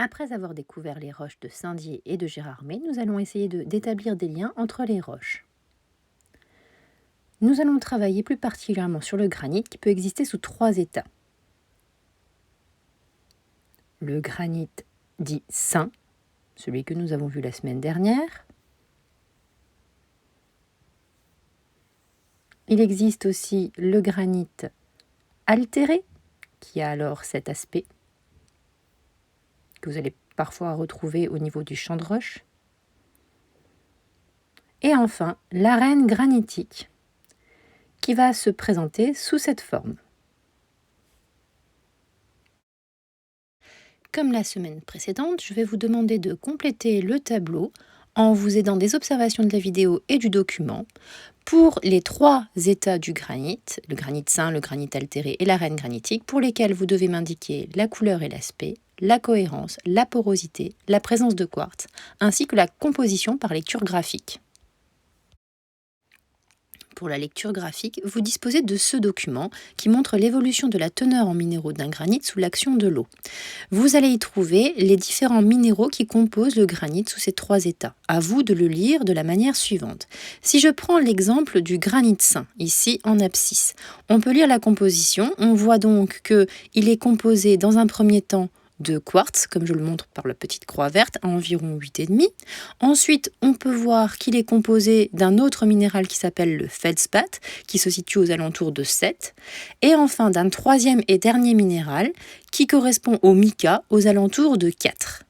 Après avoir découvert les roches de Saint-Dié et de Gérardmer, nous allons essayer d'établir des liens entre les roches. Nous allons travailler plus particulièrement sur le granit qui peut exister sous 3 états. Le granit dit sain, celui que nous avons vu la semaine dernière. Il existe aussi le granit altéré, qui a alors cet aspect que vous allez parfois retrouver au niveau du champ de roche. Et enfin, l'arène granitique, qui va se présenter sous cette forme. Comme la semaine précédente, je vais vous demander de compléter le tableau en vous aidant des observations de la vidéo et du document pour les 3 états du granit, le granit sain, le granit altéré et l'arène granitique, pour lesquels vous devez m'indiquer la couleur et l'aspect, la cohérence, la porosité, la présence de quartz, ainsi que la composition par lecture graphique. Pour la lecture graphique, vous disposez de ce document qui montre l'évolution de la teneur en minéraux d'un granit sous l'action de l'eau. Vous allez y trouver les différents minéraux qui composent le granit sous ces 3 états. À vous de le lire de la manière suivante. Si je prends l'exemple du granit sain, ici en abscisse, on peut lire la composition. On voit donc qu'il est composé dans un premier temps de quartz, comme je le montre par la petite croix verte, à environ 8,5. Ensuite, on peut voir qu'il est composé d'un autre minéral qui s'appelle le feldspath, qui se situe aux alentours de 7. Et enfin, d'un troisième et dernier minéral qui correspond au mica, aux alentours de 4.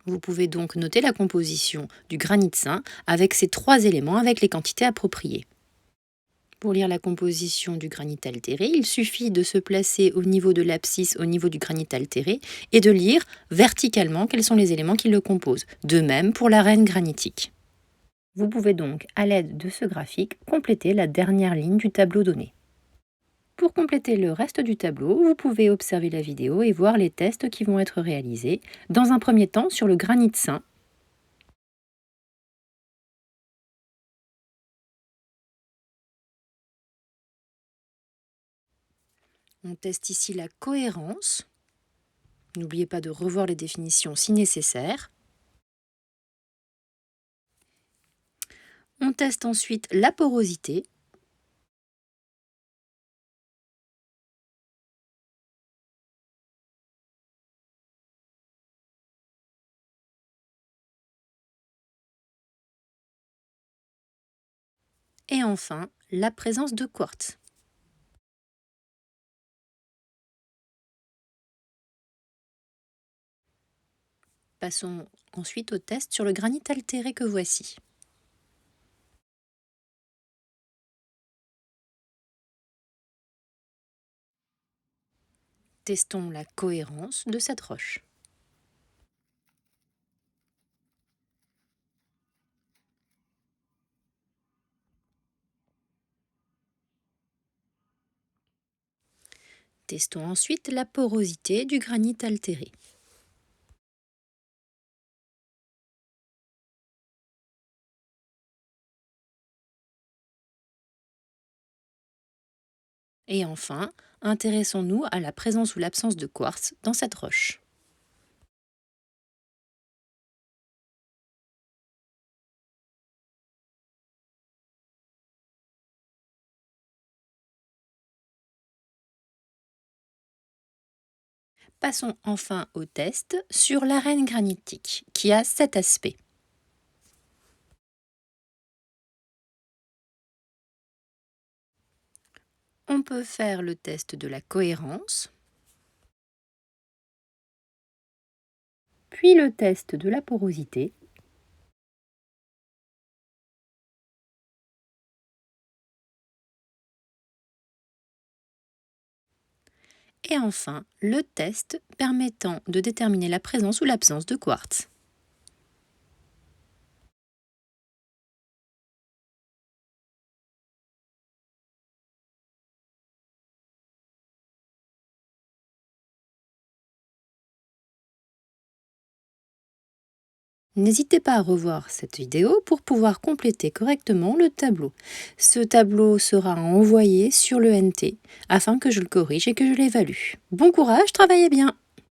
Vous pouvez donc noter la composition du granit sain avec ces 3 éléments, avec les quantités appropriées. Pour lire la composition du granit altéré, il suffit de se placer au niveau de l'abscisse, au niveau du granit altéré, et de lire verticalement quels sont les éléments qui le composent. De même pour l'arène granitique. Vous pouvez donc, à l'aide de ce graphique, compléter la dernière ligne du tableau donné. Pour compléter le reste du tableau, vous pouvez observer la vidéo et voir les tests qui vont être réalisés, dans un premier temps sur le granit sain. On teste ici la cohérence. N'oubliez pas de revoir les définitions si nécessaire. On teste ensuite la porosité. Et enfin, la présence de quartz. Passons ensuite au test sur le granit altéré que voici. Testons la cohérence de cette roche. Testons ensuite la porosité du granit altéré. Et enfin, intéressons-nous à la présence ou l'absence de quartz dans cette roche. Passons enfin au test sur l'arène granitique, qui a cet aspect. On peut faire le test de la cohérence, puis le test de la porosité, et enfin le test permettant de déterminer la présence ou l'absence de quartz. N'hésitez pas à revoir cette vidéo pour pouvoir compléter correctement le tableau. Ce tableau sera envoyé sur le NT afin que je le corrige et que je l'évalue. Bon courage, travaillez bien!